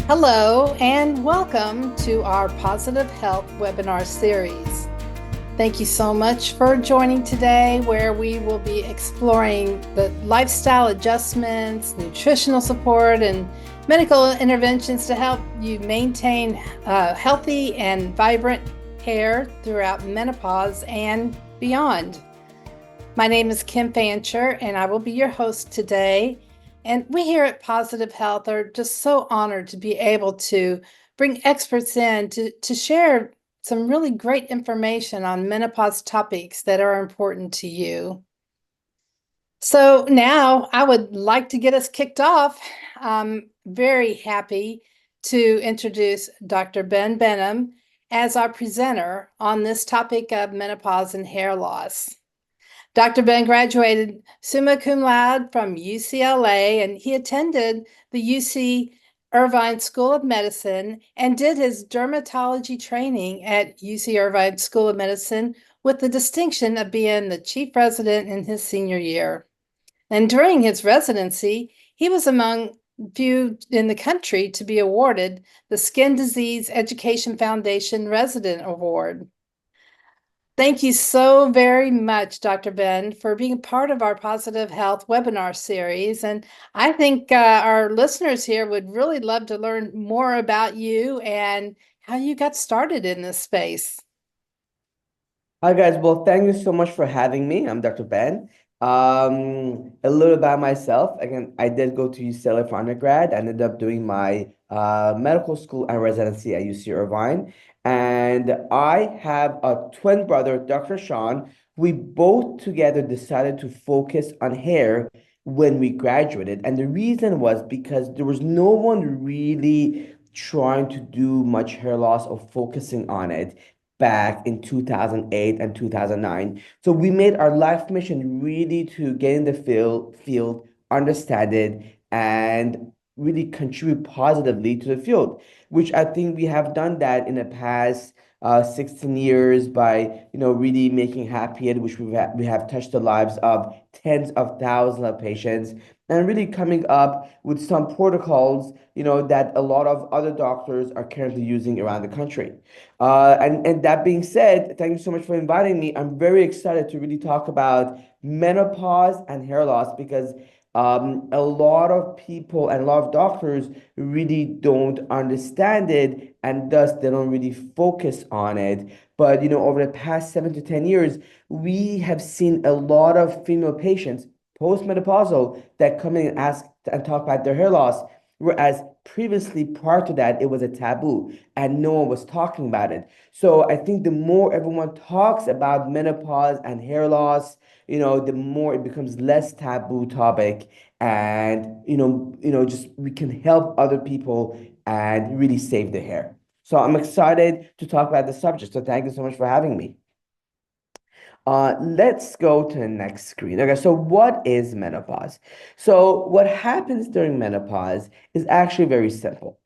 Hello, and welcome to our Positive Health webinar series. Thank you so much for joining today, where we will be exploring the lifestyle adjustments, nutritional support, and medical interventions to help you maintain healthy and vibrant hair throughout menopause and beyond. My name is Kim Fancher, and I will be your host today. And we here at Positive Health are just so honored to be able to bring experts in to share some really great information on menopause topics that are important to you. So now I would like to get us kicked off. I'm very happy to introduce Dr. Ben Behnam as our presenter on this topic of menopause and hair loss. Dr. Ben graduated summa cum laude from UCLA, and he attended the UC Irvine School of Medicine and did his dermatology training at UC Irvine School of Medicine with the distinction of being the chief resident in his senior year. And during his residency, he was among few in the country to be awarded the Skin Disease Education Foundation Resident Award. Thank you so very much, Dr. Ben, for being part of our Positive Health webinar series. And I think our listeners here would really love to learn more about you and how you got started in this space. Hi guys, well, thank you so much for having me. I'm Dr. Ben. A little about myself. Again, I did go to UCLA for undergrad. I ended up doing my medical school and residency at UC Irvine. And I have a twin brother, Dr. Sean. We both together decided to focus on hair when we graduated. And the reason was because there was no one really trying to do much hair loss or focusing on it back in 2008 and 2009. So we made our life mission really to get in the field, understand it, and really contribute positively to the field, which I think we have done that in the past 16 years by really making happy it, which we have touched the lives of tens of thousands of patients and really coming up with some protocols that a lot of other doctors are currently using around the country. And that being said, thank you so much for inviting me. I'm very excited to really talk about menopause and hair loss because a lot of people and a lot of doctors really don't understand it, and thus they don't really focus on it. But over the past 7 to 10 years, we have seen a lot of female patients postmenopausal that come in and ask and talk about their hair loss, whereas previously prior to that it was a taboo and no one was talking about it. So I think the more everyone talks about menopause and hair loss, the more it becomes less taboo topic, and just we can help other people and really save the hair. So I'm excited to talk about the subject. So thank you so much for having me. Let's go to the next screen. Okay, so what is menopause? So what happens during menopause is actually very simple.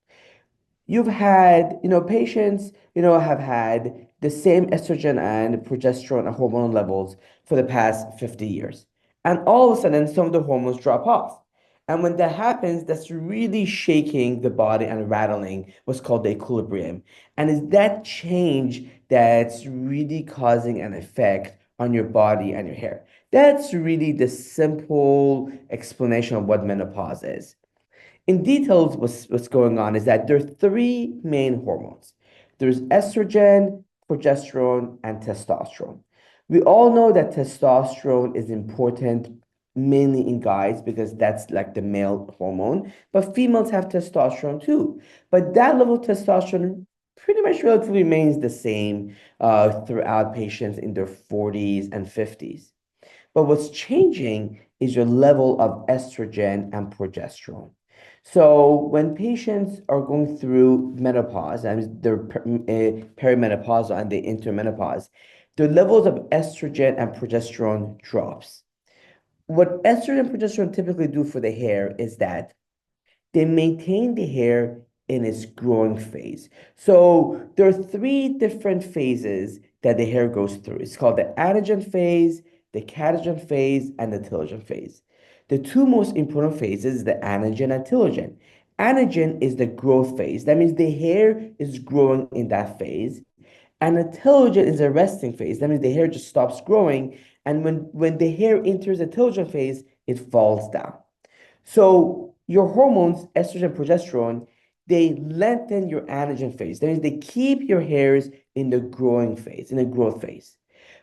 You've had, patients, have had the same estrogen and progesterone and hormone levels for the past 50 years. And all of a sudden, some of the hormones drop off. And when that happens, that's really shaking the body and rattling what's called the equilibrium. And it's that change that's really causing an effect on your body and your hair. That's really the simple explanation of what menopause is. In details, what's going on is that there are three main hormones. There's estrogen, progesterone, and testosterone. We all know that testosterone is important mainly in guys because that's like the male hormone, but females have testosterone too. But that level of testosterone pretty much relatively remains the same throughout patients in their 40s and 50s. But what's changing is your level of estrogen and progesterone. So when patients are going through menopause, and they're perimenopausal and they enter menopause, the levels of estrogen and progesterone drops. What estrogen and progesterone typically do for the hair is that they maintain the hair in its growing phase. So there are three different phases that the hair goes through. It's called the anagen phase, the catagen phase, and the telogen phase. The two most important phases, the anagen and telogen. Anagen is the growth phase. That means the hair is growing in that phase. And a telogen is a resting phase. That means the hair just stops growing. And when the hair enters the telogen phase, it falls down. So your hormones, estrogen, progesterone, they lengthen your anagen phase. That means they keep your hairs in the growing phase, in the growth phase.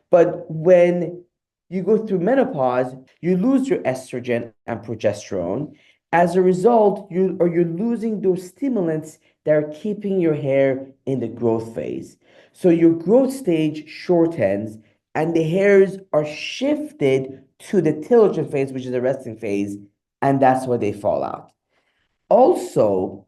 But when you go through menopause, you lose your estrogen and progesterone. As a result, you're losing those stimulants that are keeping your hair in the growth phase. So your growth stage shortens and the hairs are shifted to the telogen phase, which is the resting phase, and that's where they fall out. Also,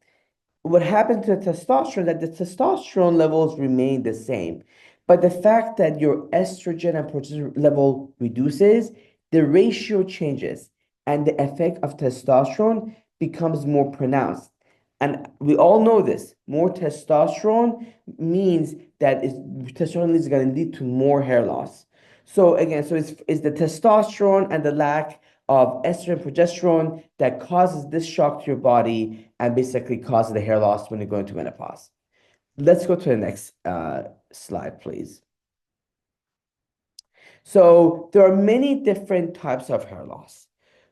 what happened to the testosterone that the testosterone levels remain the same, but the fact that your estrogen and progesterone level reduces, the ratio changes and the effect of testosterone becomes more pronounced. And we all know this, more testosterone means that testosterone is going to lead to more hair loss. So again, it's the testosterone and the lack of estrogen, progesterone that causes this shock to your body and basically causes the hair loss when you go into menopause. Let's go to the next slide, please. So there are many different types of hair loss.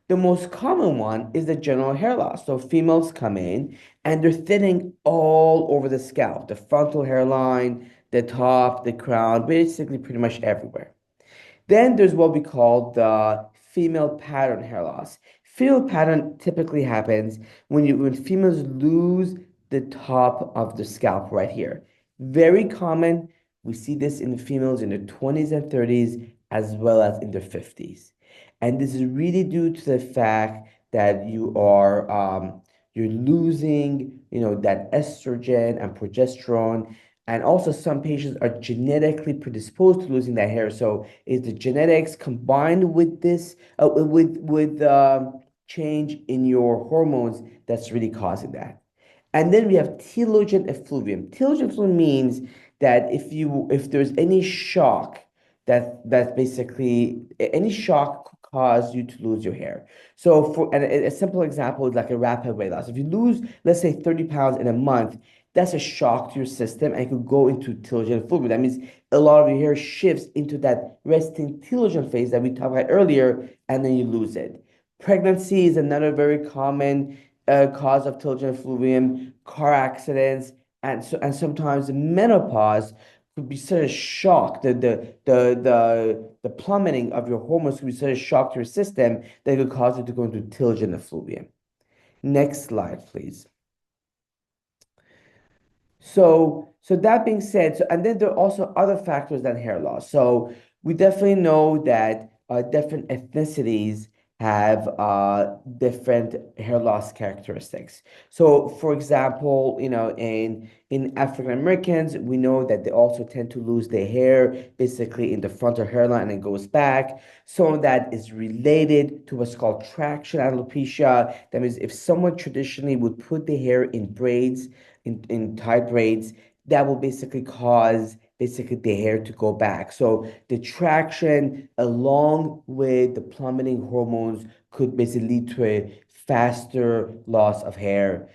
The most common one is the general hair loss. So females come in and they're thinning all over the scalp, the frontal hairline, the top, the crown, basically pretty much everywhere. Then there's what we call the female pattern hair loss. Female pattern typically happens when females lose the top of the scalp right here. Very common. We see this in the females in their 20s and 30s as well as in their 50s. And this is really due to the fact that you're losing, that estrogen and progesterone, and also some patients are genetically predisposed to losing their hair. So is the genetics combined with this with change in your hormones that's really causing that. And then we have telogen effluvium. Telogen effluvium means that if there's any shock that basically any shock could cause you to lose your hair. So for a simple example is like a rapid weight loss. If you lose, let's say 30 pounds in a month, that's a shock to your system and it could go into telogen effluvium. That means a lot of your hair shifts into that resting telogen phase that we talked about earlier, and then you lose it. Pregnancy is another very common cause of telogen effluvium, car accidents, and sometimes menopause could be such a shock. The plummeting of your hormones could be such a shock to your system that it could cause you to go into telogen effluvium. Next slide, please. So that being said, and then there are also other factors than hair loss. So we definitely know that different ethnicities have different hair loss characteristics. So, for example, in African Americans, we know that they also tend to lose their hair basically in the frontal hairline and it goes back. Some of that is related to what's called traction alopecia. That means if someone traditionally would put the hair in braids, in tight braids, that will basically cause basically the hair to go back. So the traction along with the plummeting hormones could basically lead to a faster loss of hair.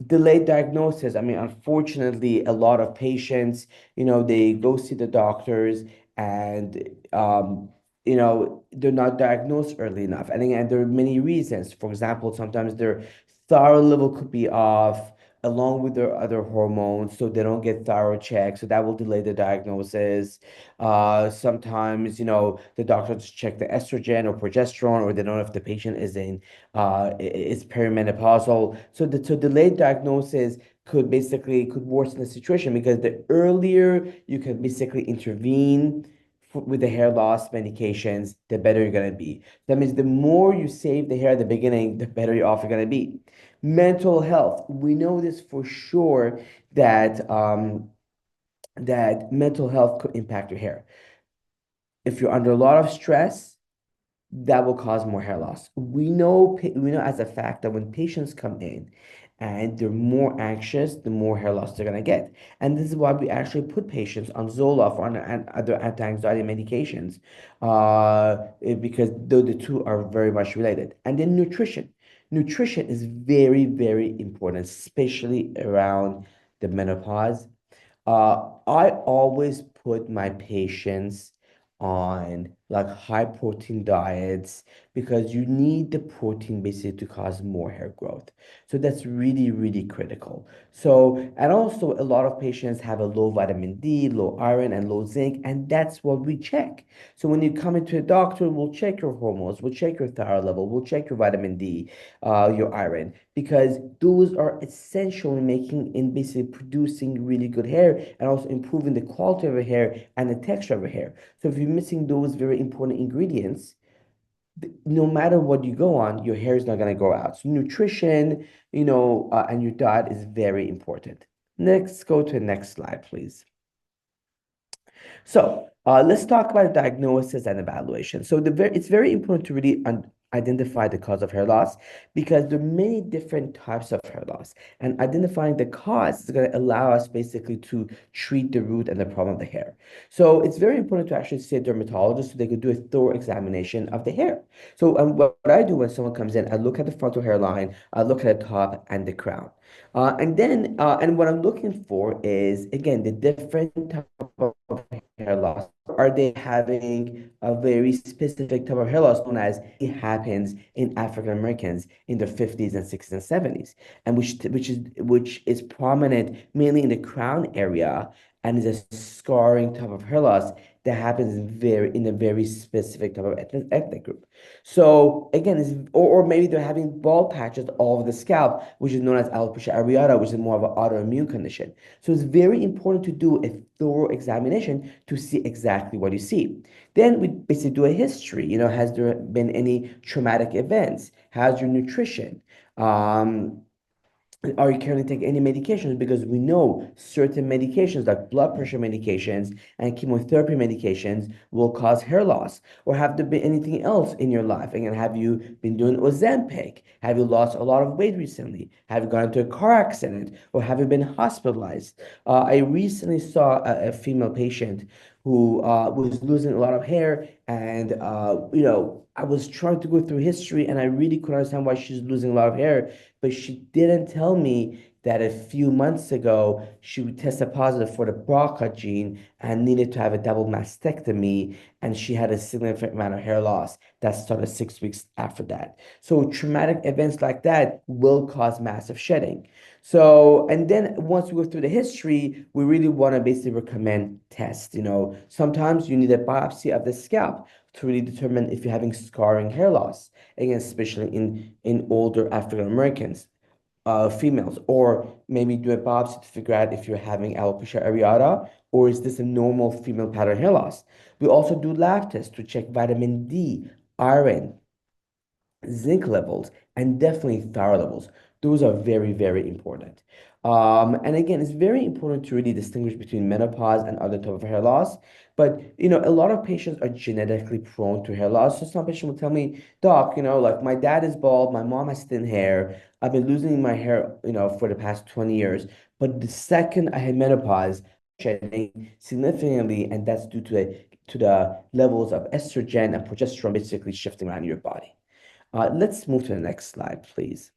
Delayed diagnosis. I mean, unfortunately, a lot of patients, they go see the doctors and they're not diagnosed early enough. And again, there are many reasons. For example, sometimes their thyroid level could be off along with their other hormones, so they don't get thyroid checks, so that will delay the diagnosis. Sometimes, the doctor just check the estrogen or progesterone, or they don't know if the patient is perimenopausal. So delayed diagnosis could worsen the situation because the earlier you can basically intervene with the hair loss medications, the better you're gonna be. That means the more you save the hair at the beginning, the better you're off you're gonna be. Mental health. We know this for sure that mental health could impact your hair. If you're under a lot of stress, that will cause more hair loss. We know as a fact that when patients come in and they're more anxious, the more hair loss they're gonna get. And this is why we actually put patients on Zoloft or on other anti-anxiety medications, because the two are very much related. And then nutrition. Nutrition is very, very important, especially around the menopause. I always put my patients on like high protein diets because you need the protein basically to cause more hair growth. So that's really, really critical. So, and also a lot of patients have a low vitamin D, low iron, and low zinc, and that's what we check. So when you come into a doctor, we'll check your hormones, we'll check your thyroid level, we'll check your vitamin D, your iron, because those are essential in making in basically producing really good hair and also improving the quality of your hair and the texture of your hair. So if you're missing those very important ingredients, no matter what you go on, your hair is not going to grow out. So nutrition, and your diet is very important. Next, go to the next slide, please. So let's talk about diagnosis and evaluation. So it's very important to really identify the cause of hair loss because there are many different types of hair loss. And identifying the cause is going to allow us basically to treat the root and the problem of the hair. So it's very important to actually see a dermatologist so they could do a thorough examination of the hair. So what I do when someone comes in, I look at the frontal hairline, I look at the top and the crown. And what I'm looking for is, again, the different type of hair loss. Are they having a very specific type of hair loss known as it happens in African Americans in their 50s and 60s and 70s, and which is prominent mainly in the crown area and is a scarring type of hair loss that happens in a very specific type of ethnic group. So again, or maybe they're having bald patches all over the scalp, which is known as alopecia areata, which is more of an autoimmune condition. So it's very important to do a thorough examination to see exactly what you see. Then we basically do a history. Has there been any traumatic events? How's your nutrition? Are you currently taking any medications? Because we know certain medications, like blood pressure medications and chemotherapy medications, will cause hair loss. Or have there been anything else in your life? Again, have you been doing Ozempic? Have you lost a lot of weight recently? Have you gone into a car accident? Or have you been hospitalized? I recently saw a female patient who was losing a lot of hair, and I was trying to go through history, and I really couldn't understand why she's losing a lot of hair, but she didn't tell me that a few months ago she tested positive for the BRCA gene and needed to have a double mastectomy, and she had a significant amount of hair loss that started 6 weeks after that. So traumatic events like that will cause massive shedding. So, and then once we go through the history, we really want to basically recommend tests. Sometimes you need a biopsy of the scalp to really determine if you're having scarring hair loss, again, especially in older African Americans, females, or maybe do a biopsy to figure out if you're having alopecia areata or is this a normal female pattern hair loss. We also do lab tests to check vitamin D, iron, zinc levels, and definitely thyroid levels. Those are very, very important. And again, it's very important to really distinguish between menopause and other type of hair loss. But a lot of patients are genetically prone to hair loss. So some patients will tell me, Doc, like my dad is bald, my mom has thin hair. I've been losing my hair, for the past 20 years. But the second I had menopause, shedding significantly, and that's due to the levels of estrogen and progesterone basically shifting around your body. Let's move to the next slide, please.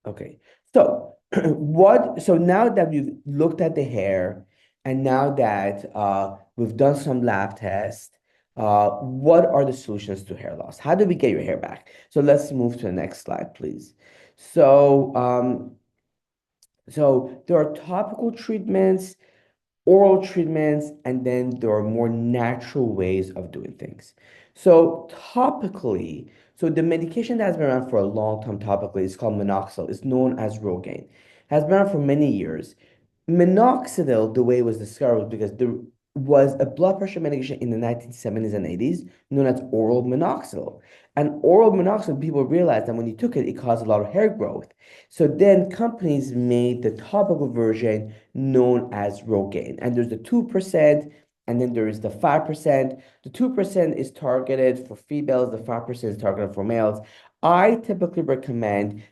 Okay, so so now that we've looked at the hair and now that we've done some lab tests, what are the solutions to hair loss? How do we get your hair back? So let's move to the next slide, please. So, so there are topical treatments, oral treatments, and then there are more natural ways of doing things. So topically, so the medication that has been around for a long time topically is called minoxidil. It's known as Rogaine. Has been around for many years. Minoxidil, the way it was discovered was because there was a blood pressure medication in the 1970s and 80s known as oral minoxidil. And oral minoxidil, people realized that when you took it, it caused a lot of hair growth. So then companies made the topical version known as Rogaine. And there's the 2%, and then there is the 5%. The 2% is targeted for females, the 5% is targeted for males. I typically recommend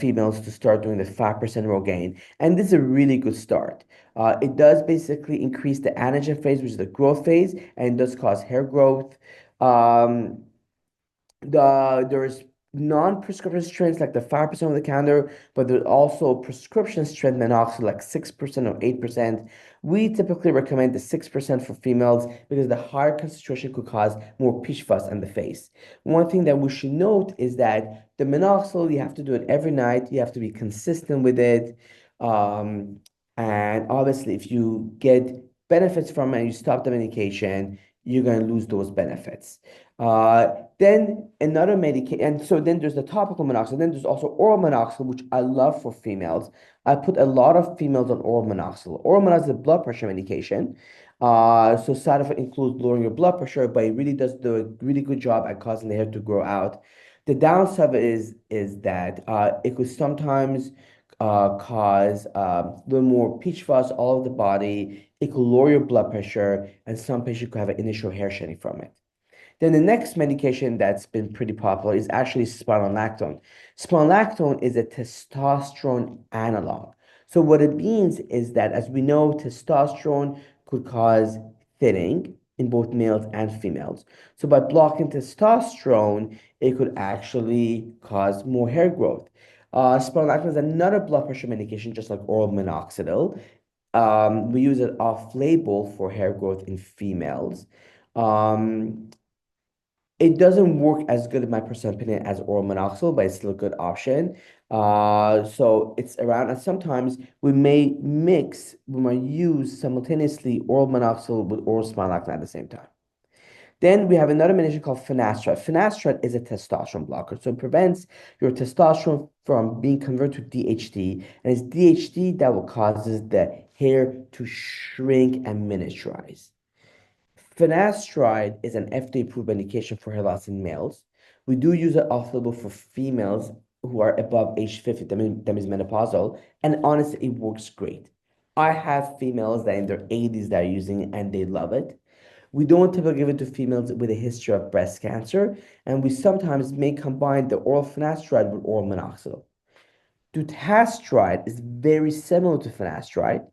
females to start doing the 5% Rogaine, and this is a really good start. It does basically increase the anagen phase, which is the growth phase, and it does cause hair growth. Um, There's non-prescription strains like the 5% of the counter, but there's also prescription strength minoxidil like 6% or 8%. We typically recommend the 6% for females because the higher concentration could cause more peach fuzz on the face. One thing that we should note is that the minoxidil, you have to do it every night. You have to be consistent with it. Um, and obviously, if you get benefits from it and you stop the medication, you're going to lose those benefits. Then another medication, and so then there's the topical minoxidil. Then there's also oral minoxidil, which I love for females. I put a lot of females on oral minoxidil. Oral minoxidil is a blood pressure medication. So side effect includes lowering your blood pressure, but it really does do a really good job at causing the hair to grow out. The downside of it is that it could sometimes cause a little more peach fuzz all over the body. It could lower your blood pressure, and some patients could have an initial hair shedding from it. Then the next medication that's been pretty popular is actually spironolactone. Spironolactone is a testosterone analog. So what it means is that, as we know, testosterone could cause thinning in both males and females. So by blocking testosterone, it could actually cause more hair growth. Spironolactone is another blood pressure medication, just like oral minoxidil. We use it off-label for hair growth in females. Um, it doesn't work as good, in my personal opinion, as oral minoxidil, but it's still a good option. So it's around, and sometimes we might use simultaneously oral minoxidil with oral spironolactone at the same time. Then we have another medication called finasteride. Finasteride is a testosterone blocker, so it prevents your testosterone from being converted to DHT, and it's DHT that will causes the hair to shrink and miniaturize. Finasteride is an FDA-approved medication for hair loss in males. We do use it off-label for females who are above age 50, that means menopausal, and honestly, it works great. I have females that in their 80s that are using it and they love it. We don't typically give it to females with a history of breast cancer, and we sometimes may combine the oral finasteride with oral minoxidil. Dutasteride is very similar to finasteride.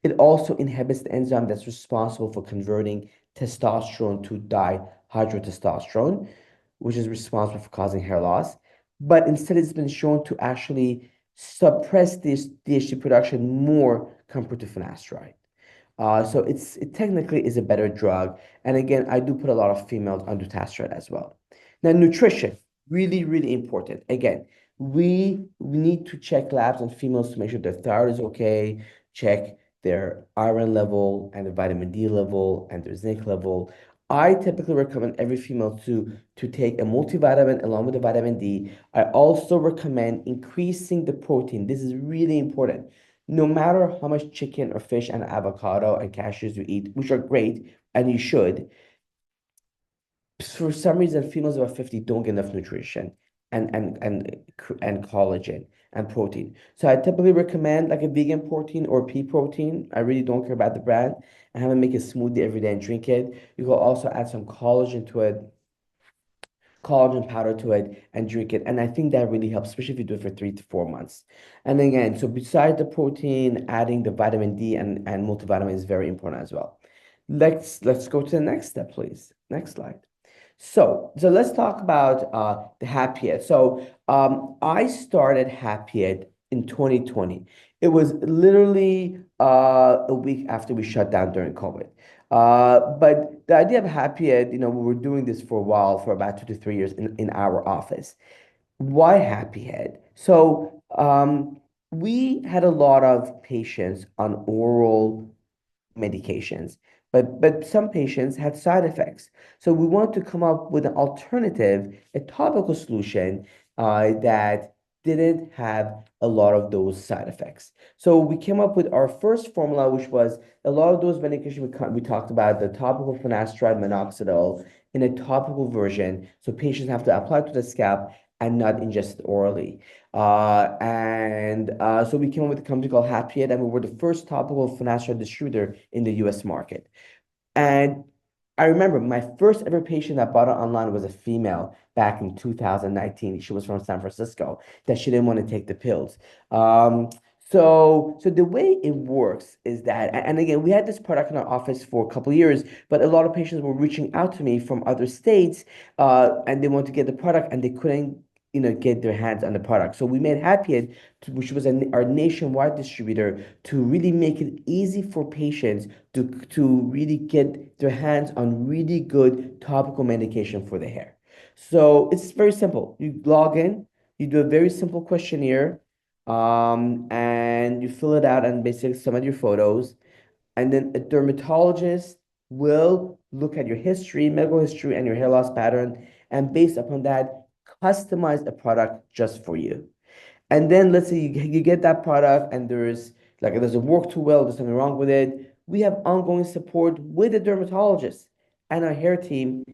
It also inhibits the enzyme that's responsible for converting testosterone to dihydrotestosterone, which is responsible for causing hair loss. But instead, it's been shown to actually suppress this DHT production more compared to finasteride. So it technically is a better drug. And again, I do put a lot of females on dutasteride as well. Now, nutrition, really, really important. Again, we need to check labs on females to make sure their thyroid is okay, check their iron level and their vitamin D level and their zinc level. I typically recommend every female to take a multivitamin along with the vitamin D. I also recommend increasing the protein. This is really important. No matter how much chicken or fish and avocado and cashews you eat, which are great and you should, for some reason females over 50 don't get enough nutrition and collagen and protein. So I typically recommend like a vegan protein or pea protein. I really don't care about the brand. And have them make a smoothie every day and drink it. You can also add some collagen to it, collagen powder to it, and drink it. And I think that really helps, especially if you do it for 3 to 4 months. And again, so besides the protein, adding the vitamin D and multivitamin is very important as well. Let's go to the next step, please. Next slide. So let's talk about the Happy Ed. So I started Happy Ed in 2020. It was literally a week after we shut down during COVID. But the idea of Happy Ed, we were doing this for a while, for about 2 to 3 years in our office. Why Happy Ed? So we had a lot of patients on oral medications, but some patients had side effects. So we want to come up with an alternative, a topical solution that didn't have a lot of those side effects. So we came up with our first formula, which was a lot of those medications we talked about, the topical finasteride minoxidil in a topical version. So patients have to apply to the scalp and not ingest it orally. So we came up with a company called Happy Ed, and we were the first topical finasteride distributor in the US market. And I remember my first ever patient that bought it online was a female back in 2019. She was from San Francisco, that she didn't want to take the pills. So the way it works is that, and again, we had this product in our office for a couple of years, but a lot of patients were reaching out to me from other states, and they want to get the product and they couldn't, get their hands on the product. So we made Happy, which was our nationwide distributor, to really make it easy for patients to really get their hands on really good topical medication for the hair. So it's very simple. You log in, you do a very simple questionnaire, and you fill it out and basically submit your photos. And then a dermatologist will look at your history, medical history, and your hair loss pattern, and based upon that, customize a product just for you. And then let's say you get that product and it doesn't work too well, there's something wrong with it. We have ongoing support with the dermatologist and our hair team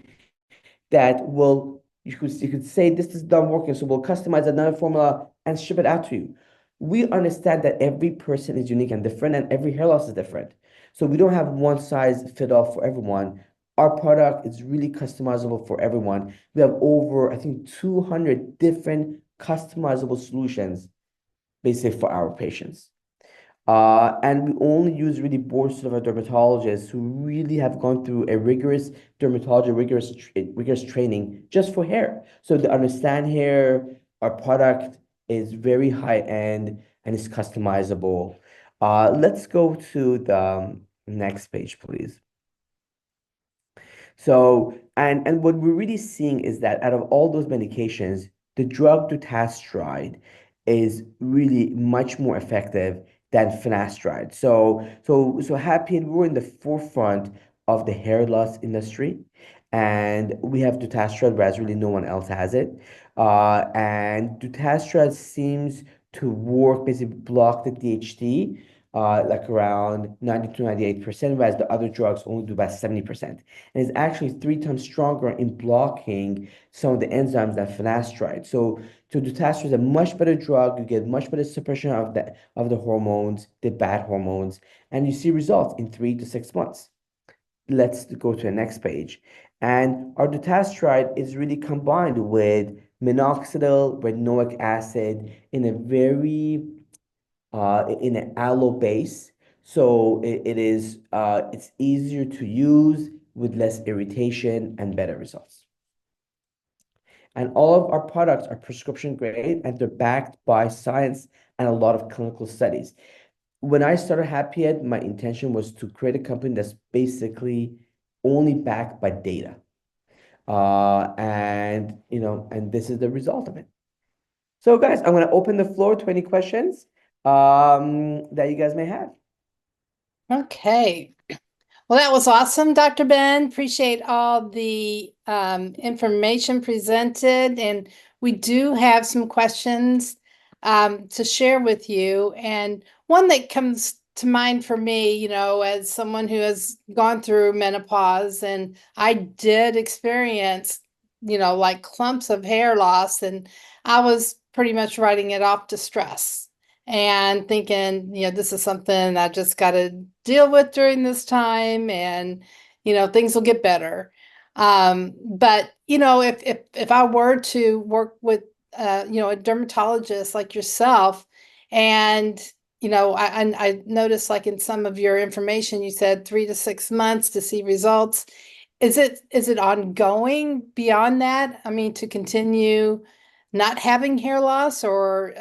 that will you could say this is done working, so we'll customize another formula and ship it out to you. We understand that every person is unique and different, and every hair loss is different. So we don't have one size fit all for everyone. Our product is really customizable for everyone. We have over, I think, 200 different customizable solutions basically for our patients. And we only use really board certified dermatologists who really have gone through a rigorous dermatology, rigorous training just for hair. So they understand hair. Our product is very high end and is customizable. Let's go to the next page, please. So, and what we're really seeing is that out of all those medications, the drug dutasteride is really much more effective than finasteride. So happy, and we're in the forefront of the hair loss industry, and we have dutasteride, whereas really no one else has it. And dutasteride seems to work, basically block the DHT, like around 90 to 98%, whereas the other drugs only do about 70%. And it's actually 3 times stronger in blocking some of the enzymes than finasteride. So dutasteride is a much better drug. You get much better suppression of the hormones, the bad hormones, and you see results in 3 to 6 months. Let's go to the next page. And our dutasteride is really combined with minoxidil, retinoic acid in a very in an aloe base. So it's easier to use with less irritation and better results. And all of our products are prescription grade and they're backed by science and a lot of clinical studies. When I started Happy Ed, my intention was to create a company that's basically only backed by data. And this is the result of it. So guys, I'm going to open the floor to any questions that you guys may have. Okay. Well, that was awesome, Dr. Ben. Appreciate all the information presented. And we do have some questions to share with you. And one that comes to mind for me, as someone who has gone through menopause, and I did experience, like clumps of hair loss, and I was pretty much writing it off to stress and thinking, this is something I just got to deal with during this time, and things will get better. But if I were to work with a dermatologist like yourself, and I noticed, like, in some of your information you said 3 to 6 months to see results. Is it ongoing beyond that? I mean, to continue not having hair loss, or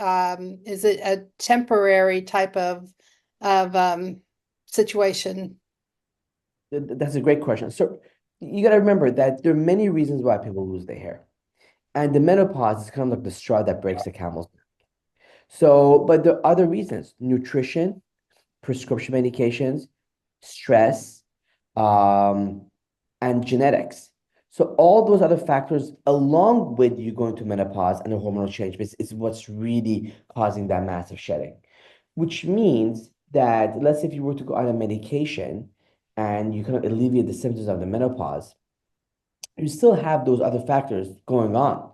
is it a temporary type of situation? That's a great question. So you got to remember that there are many reasons why people lose their hair. And the menopause is kind of like the straw that breaks the camel's back. So, but there are other reasons: nutrition, prescription medications, stress, um, and genetics. So all those other factors, along with you going to menopause and the hormonal change, is what's really causing that massive shedding. Which means that let's say if you were to go on a medication and you kind of alleviate the symptoms of the menopause, you still have those other factors going on.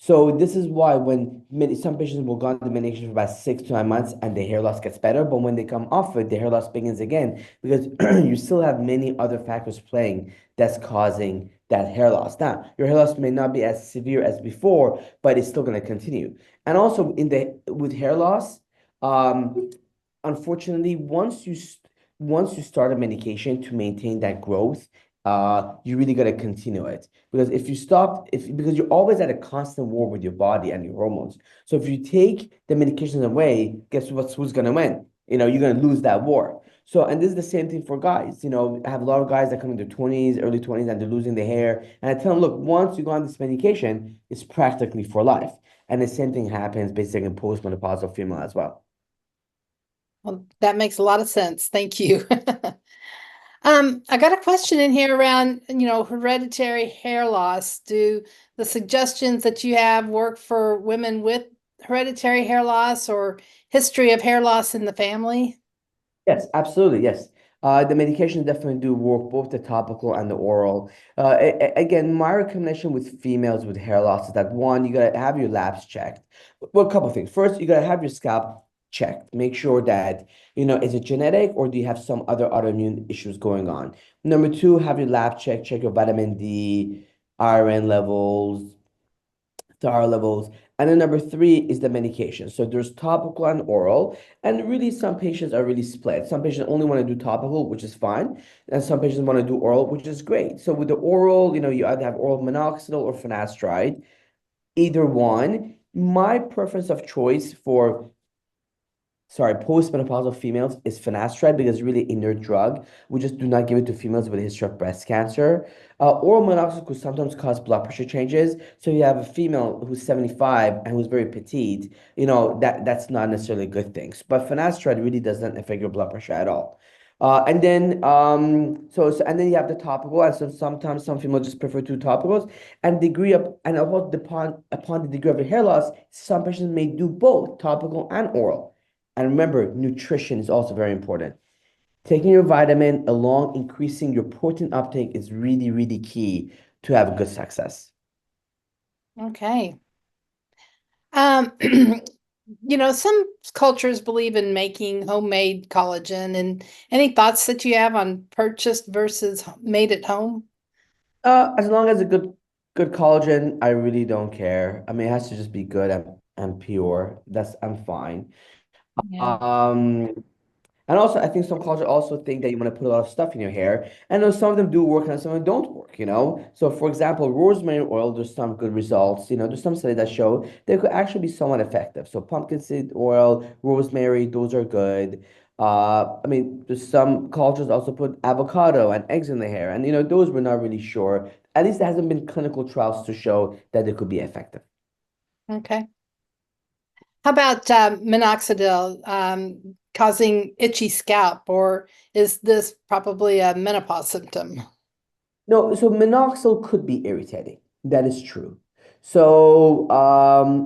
So this is why when some patients will go on the medication for about 6 to 9 months and the hair loss gets better, but when they come off it, the hair loss begins again because you still have many other factors playing that's causing that hair loss. Now, your hair loss may not be as severe as before, but it's still going to continue. And also with hair loss, Um, Unfortunately, once you start a medication to maintain that growth, you really got to continue it, because if you stop, if because you're always at a constant war with your body and your hormones. So if you take the medications away, guess who's gonna win? You're gonna lose that war. So, and this is the same thing for guys. I have a lot of guys that come in their 20s, early 20s, and they're losing their hair. And I tell them, look, once you go on this medication, it's practically for life. And the same thing happens basically in postmenopausal female as well. Well, that makes a lot of sense. Thank you. I got a question in here around, hereditary hair loss. Do the suggestions that you have work for women with hereditary hair loss or history of hair loss in the family? Yes, absolutely. Yes. The medications definitely do work, both the topical and the oral. Again, my recommendation with females with hair loss is that one, you gotta have your labs checked. Well, a couple of things. First, you gotta have your scalp checked. Make sure that, is it genetic or do you have some other autoimmune issues going on? Number two, have your lab checked, check your vitamin D, iron levels, star levels. And then number three is the medication. So there's topical and oral. And really, some patients are really split. Some patients only want to do topical, which is fine. And some patients want to do oral, which is great. So with the oral, you either have oral minoxidil or finasteride, either one. My preference of choice for postmenopausal females is finasteride because it's really inert drug. We just do not give it to females with a history of breast cancer. Oral minoxidil could sometimes cause blood pressure changes. So you have a female who's 75 and who's very petite, that's not necessarily a good thing. But finasteride really doesn't affect your blood pressure at all. And then and then you have the topical, and so sometimes some females just prefer two topicals. And degree of and upon the degree of the hair loss, some patients may do both topical and oral. And remember, nutrition is also very important. Taking your vitamin along increasing your protein uptake is really, really key to have good success. Okay. Um, some cultures believe in making homemade collagen, and any thoughts that you have on purchased versus made at home? As long as a good collagen, I really don't care. I mean, it has to just be good and pure. I'm fine. Yeah. Um, And also, I think some cultures also think that you want to put a lot of stuff in your hair. And then some of them do work and some of them don't work. So, for example, rosemary oil, there's some good results. There's some studies that show they could actually be somewhat effective. So, pumpkin seed oil, rosemary, those are good. I mean, there's some cultures also put avocado and eggs in the hair. And, those we're not really sure. At least there hasn't been clinical trials to show that they could be effective. Okay. How about minoxidil causing itchy scalp, or is this probably a menopause symptom? No, so minoxidil could be irritating. That is true. So,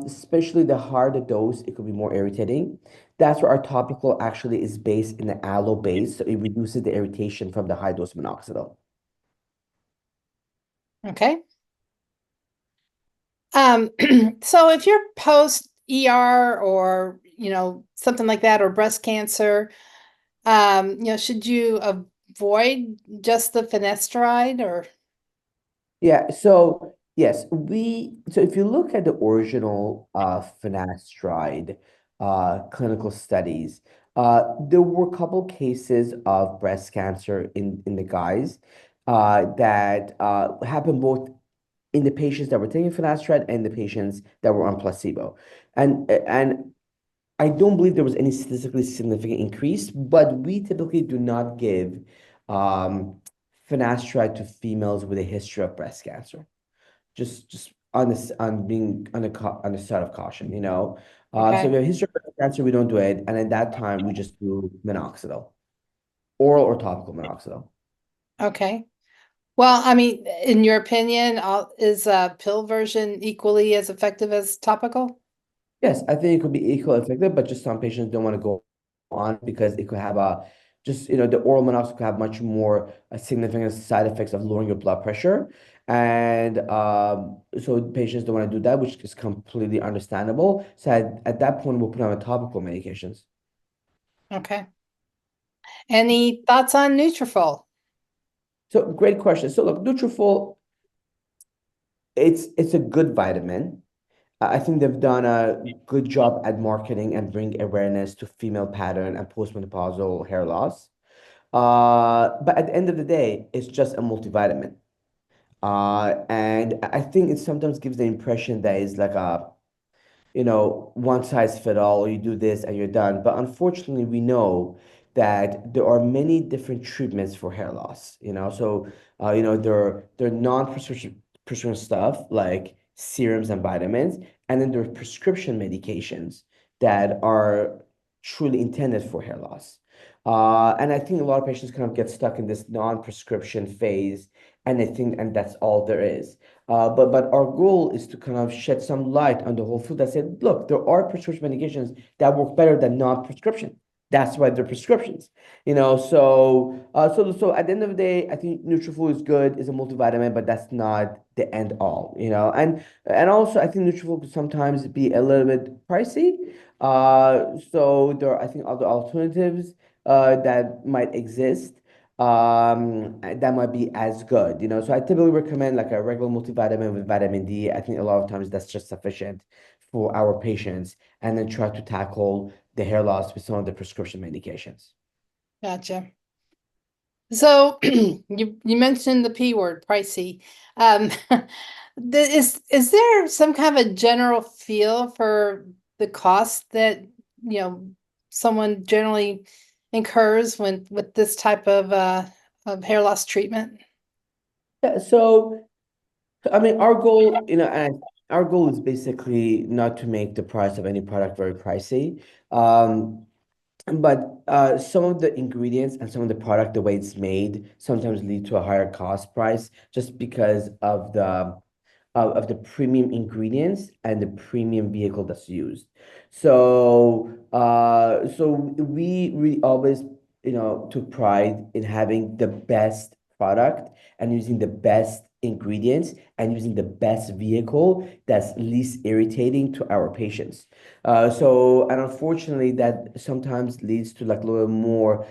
especially the higher the dose, it could be more irritating. That's where our topical actually is based in the aloe base, so it reduces the irritation from the high dose minoxidil. Okay. Um, so if you're post ER or, something like that, or breast cancer, should you avoid just the finasteride or? Yeah, so yes, so if you look at the original finasteride clinical studies, there were a couple cases of breast cancer in the guys that happened both in the patients that were taking finasteride and the patients that were on placebo. And I don't believe there was any statistically significant increase, but we typically do not give um, finasteride to females with a history of breast cancer. Just on this on being on the side of caution. So if Okay. you have a history of breast cancer, we don't do it, and at that time we just do minoxidil, oral or topical minoxidil. Okay. Well, I mean, in your opinion, is a pill version equally as effective as topical? Yes, I think it could be equal effective, but just some patients don't want to go on because it could have the oral minoxidil could have much more significant side effects of lowering your blood pressure. And so patients don't want to do that, which is completely understandable. So at that point, we'll put on topical medications. Okay. Any thoughts on Nutrafol? So great question. So look, Nutrafol, it's a good vitamin. I think they've done a good job at marketing and bring awareness to female pattern and postmenopausal hair loss. But at the end of the day, it's just a multivitamin. And I think it sometimes gives the impression that it's like a one size fit all, you do this and you're done. But unfortunately, we know that there are many different treatments for hair loss, So, there are non-prescription stuff like serums and vitamins, and then there are prescription medications that are truly intended for hair loss. And I think a lot of patients kind of get stuck in this non-prescription phase, and that's all there is. But our goal is to kind of shed some light on the whole field that said, look, there are prescription medications that work better than non-prescription. That's why they're prescriptions, So at the end of the day, I think Nutrafol is good, is a multivitamin, but that's not the end all, And also, I think Nutrafol could sometimes be a little bit pricey. So there are, I think, other alternatives that might exist that might be as good, So I typically recommend like a regular multivitamin with vitamin D. I think a lot of times that's just sufficient for our patients, and then try to tackle the hair loss with some of the prescription medications. Gotcha. So you mentioned the P word, pricey. Um, is there some kind of a general feel for the cost that, someone generally incurs when with this type of hair loss treatment? Yeah, so I mean, our goal, and our goal is basically not to make the price of any product very pricey. Um, But some of the ingredients and some of the product, the way it's made, sometimes lead to a higher cost price just because of the premium ingredients and the premium vehicle that's used. So we really always, took pride in having the best product and using the best ingredients and using the best vehicle that's least irritating to our patients. And unfortunately, that sometimes leads to like a little more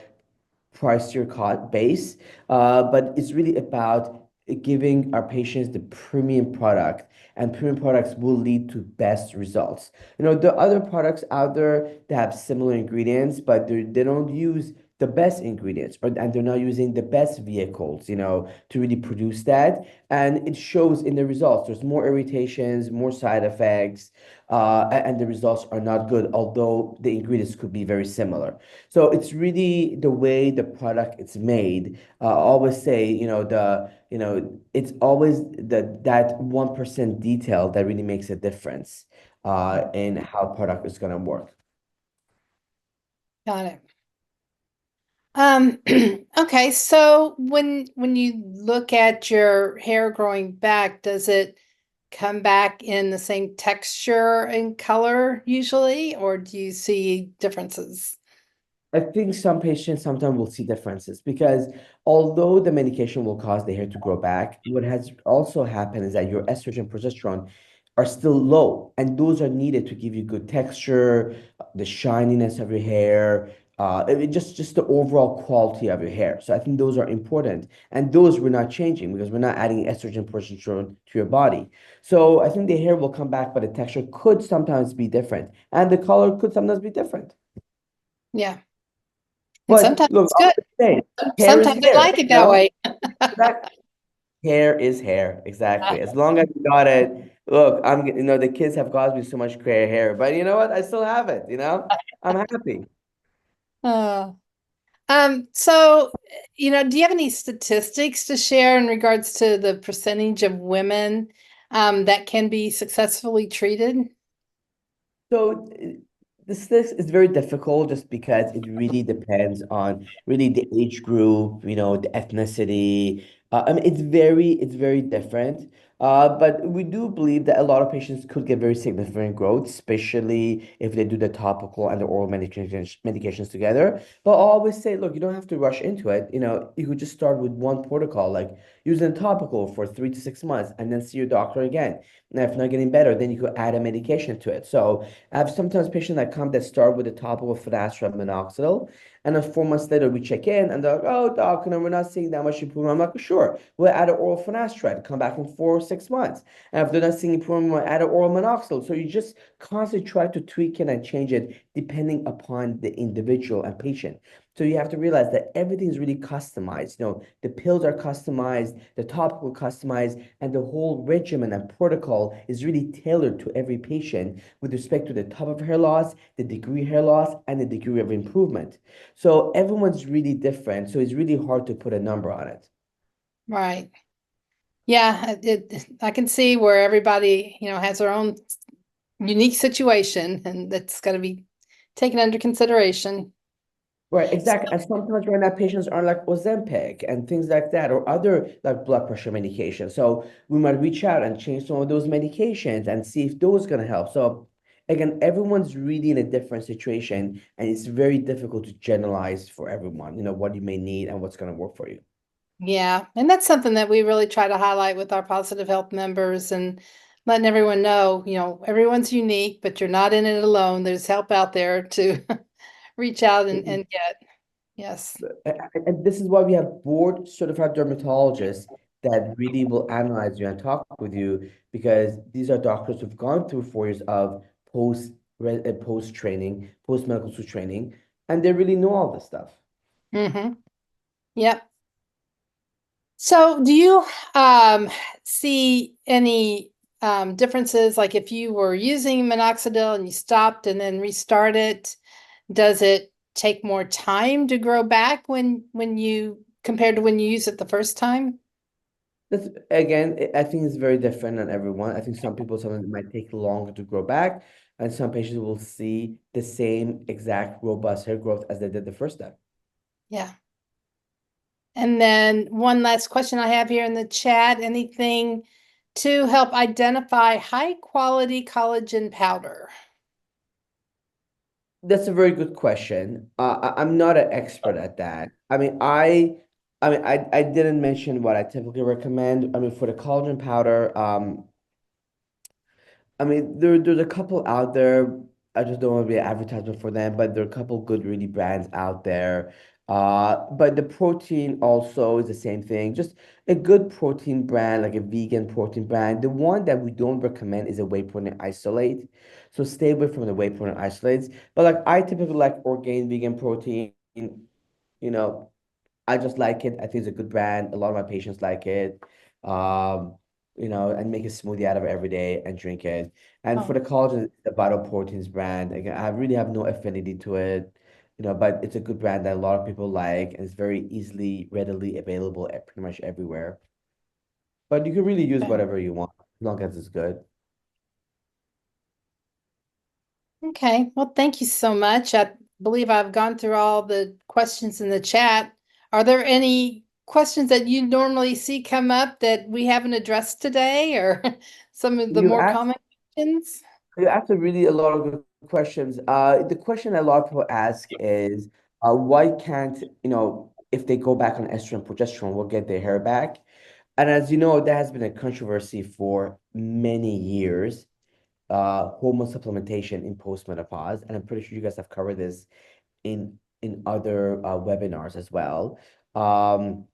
pricier cost base, but it's really about giving our patients the premium product, and premium products will lead to best results. The other products out there that have similar ingredients, but they don't use the best ingredients, and they're not using the best vehicles, to really produce that. And it shows in the results. There's more irritations, more side effects, and the results are not good, although the ingredients could be very similar. So it's really the way the product is made. I always say, it's always that 1% detail that really makes a difference in how product is going to work. Got it. Okay, so when you look at your hair growing back, does it come back in the same texture and color usually, or do you see differences? I think some patients sometimes will see differences because although the medication will cause the hair to grow back, what has also happened is that your estrogen, progesterone are still low, and those are needed to give you good texture, the shininess of your hair, just the overall quality of your hair. So I think those are important, and those we're not changing because we're not adding estrogen, progesterone to your body. So I think the hair will come back, but the texture could sometimes be different, and the color could sometimes be different. Yeah, and But sometimes look, it's I good. always say, hair is Sometimes I hair, like it that way. Exactly. Hair is hair, exactly. As long as you got it, look, the kids have caused me so much gray hair, but you know what? I still have it, I'm happy. Uh, so, do you have any statistics to share in regards to the percentage of women that can be successfully treated? So this is very difficult just because it really depends on really the age group, the ethnicity. I mean, it's very different. But we do believe that a lot of patients could get very significant growth, especially if they do the topical and the oral medications together. But I always say, look, you don't have to rush into it. You could just start with one protocol, like using topical for 3 to 6 months, and then see your doctor again. And if not getting better, then you could add a medication to it. So I have sometimes patients that come that start with a topical finasteride minoxidil, and then 4 months later we check in and they're like, "Oh, doc, we're not seeing that much improvement." I'm like, "Sure, sure, we'll add an oral finasteride, come back in 4 or 6 months. And if they're not seeing improvement, we'll add an oral minoxidil. So you just constantly try to tweak it and change it depending upon the individual and patient. So you have to realize that everything is really customized. The pills are customized, the topical customized, and the whole regimen and protocol is really tailored to every patient with respect to the type of hair loss, the degree hair loss, and the degree of improvement. So everyone's really different. So it's really hard to put a number on it. Right. Yeah, I can see where everybody, has their own unique situation, and that's got to be taken under consideration. Right, exactly. And sometimes right now patients are like Ozempic and things like that, or other like blood pressure medications. So we might reach out and change some of those medications and see if those gonna help. So again, everyone's really in a different situation, and it's very difficult to generalize for everyone, what you may need and what's gonna work for you. Yeah, and that's something that we really try to highlight with our positive health members and letting everyone know, everyone's unique, but you're not in it alone. There's help out there to reach out and get. Yes. And this is why we have board certified dermatologists that really will analyze you and talk with you, because these are doctors who've gone through 4 years of post training, post medical school training, and they really know all this stuff. Mm-hmm. Yep. So do you see any differences, like if you were using minoxidil and you stopped and then restarted, does it take more time to grow back when you compared to when you use it the first time? That's again, I think it's very different on everyone. I think something might take longer to grow back, and some patients will see the same exact robust hair growth as they did the first time. Yeah. And then one last question I have here in the chat, anything to help identify high quality collagen powder? That's a very good question. I'm not an expert at that. I didn't mention what I typically recommend. I mean, for the collagen powder, there's a couple out there. I just don't want to be an advertisement for them, but there are a couple good really brands out there. But the protein also is the same thing. Just a good protein brand, like a vegan protein brand. The one that we don't recommend is a whey protein isolate. So stay away from the whey protein isolates. But like I typically like Orgain vegan protein. You know, I just like it. I think it's a good brand. A lot of my patients like it. Um, and make a smoothie out of it every day and drink it. And for Oh, the collagen, the Vital Proteins brand. Again, I really have no affinity to it, but it's a good brand that a lot of people like, and it's very easily, readily available at pretty much everywhere. But you can really use okay. whatever you want, as long as it's good. Okay. Well, thank you so much. I believe I've gone through all the questions in the chat. Are there any questions that you normally see come up that we haven't addressed today, or some of the You more asked common questions? You asked really a lot of good questions. The question a lot of people ask is, why can't, if they go back on estrogen, progesterone, will get their hair back? And as you know, that has been a controversy for many years, hormone supplementation in postmenopause. And I'm pretty sure you guys have covered this in other webinars as well. Um,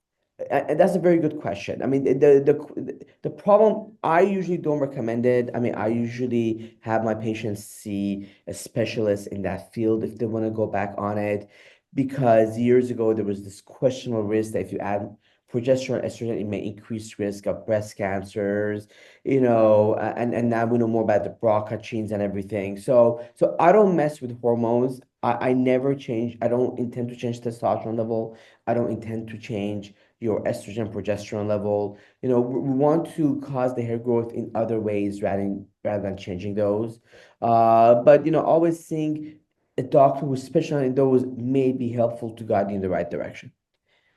and that's a very good question. I mean, the problem, I usually don't recommend it. I mean, I usually have my patients see a specialist in that field if they want to go back on it, because years ago there was this questionable risk that if you add progesterone, estrogen, it may increase risk of breast cancers, and now we know more about the BRCA genes and everything. So I don't mess with hormones. I never change. I don't intend to change testosterone level. I don't intend to change your estrogen, progesterone level. We want to cause the hair growth in other ways rather than changing those. But always seeing a doctor who's specialized in those may be helpful to guide you in the right direction.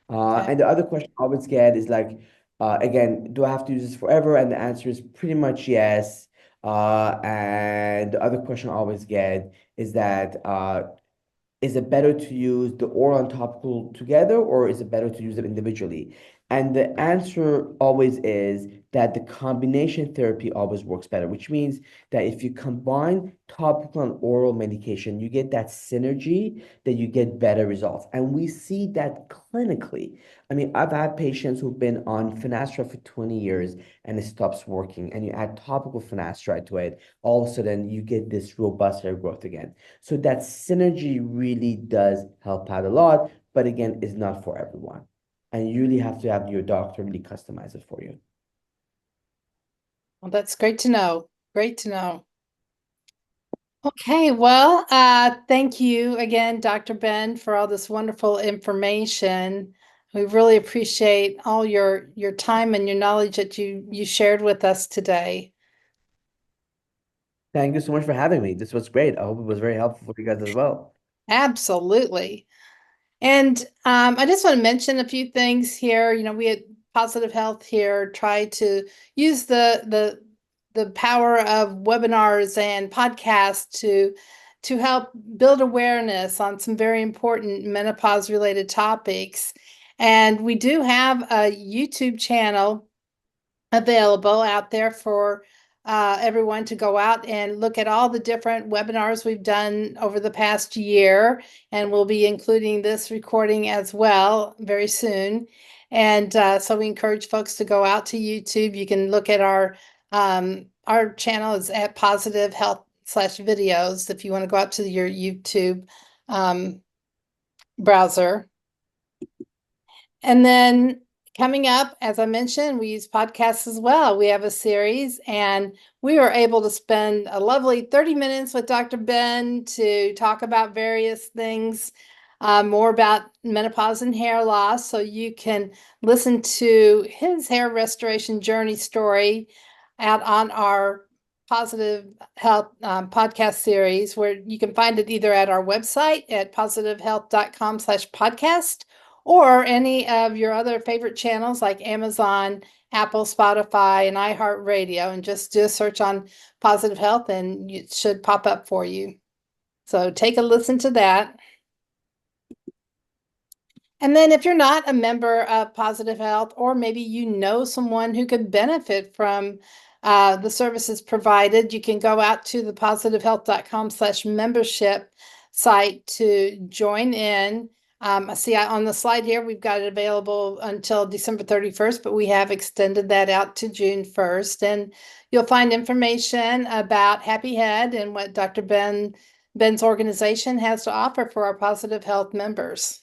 Okay. And the other question I always get is like, again, do I have to use this forever? And the answer is pretty much yes. And the other question I always get is that, is it better to use the oral and topical together, or is it better to use them individually? And the answer always is that the combination therapy always works better, which means that if you combine topical and oral medication, you get that synergy, that you get better results. And we see that clinically. I mean, I've had patients who've been on finasteride for 20 years and it stops working, and you add topical finasteride to it, all of a sudden you get this robust hair growth again. So that synergy really does help out a lot, but again, is not for everyone. And you really have to have your doctor really customize it for you. Well, that's great to know. Great to know. Okay, well, thank you again, Dr. Ben, for all this wonderful information. We really appreciate all your time and your knowledge that you shared with us today. Thank you so much for having me. This was great. I hope it was very helpful for you guys as well. Absolutely. And I just want to mention a few things here. You know, we at Positive Health here try to use the power of webinars and podcasts to help build awareness on some very important menopause related topics. And we do have a YouTube channel available out there for everyone to go out and look at all the different webinars we've done over the past year. And we'll be including this recording as well very soon. And so we encourage folks to go out to YouTube. You can look at our channel is at Positive Health /videos if you want to go out to your YouTube browser. And then coming up, as I mentioned, we use podcasts as well. We have a series, and we were able to spend a lovely 30 minutes with Dr. Ben to talk about various things, more about menopause and hair loss. So you can listen to his hair restoration journey story out on our Positive Health podcast series, where you can find it either at our website at positivehealth.com/podcast or any of your other favorite channels like Amazon, Apple, Spotify, and iHeartRadio, and just do a search on Positive Health and it should pop up for you. So take a listen to that. And then if you're not a member of Positive Health, or maybe you know someone who could benefit from the services provided, you can go out to the positivehealth.com/membership site to join in. I see on the slide here, we've got it available until December 31st, but we have extended that out to June 1st. And you'll find information about Happy Head and what Dr. Ben's organization has to offer for our Positive Health members.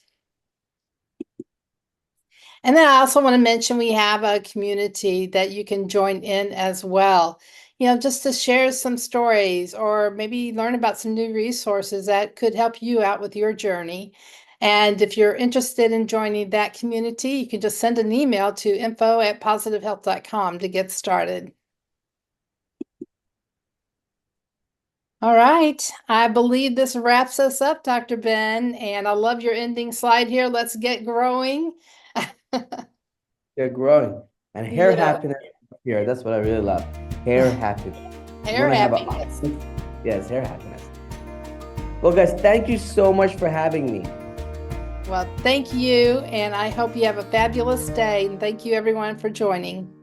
And then I also want to mention we have a community that you can join in as well, you know, just to share some stories or maybe learn about some new resources that could help you out with your journey. And if you're interested in joining that community, you can just send an email to info@positivehealth.com to get started. All right, I believe this wraps us up, Dr. Ben, and I love your ending slide here. Let's get growing. They're growing. And hair Yeah, happiness here. That's what I really love. Hair happiness. You hair want to have happiness. yes, hair happiness. Well, guys, thank you so much for having me. Well, thank you, and I hope you have a fabulous day. And thank you, everyone, for joining.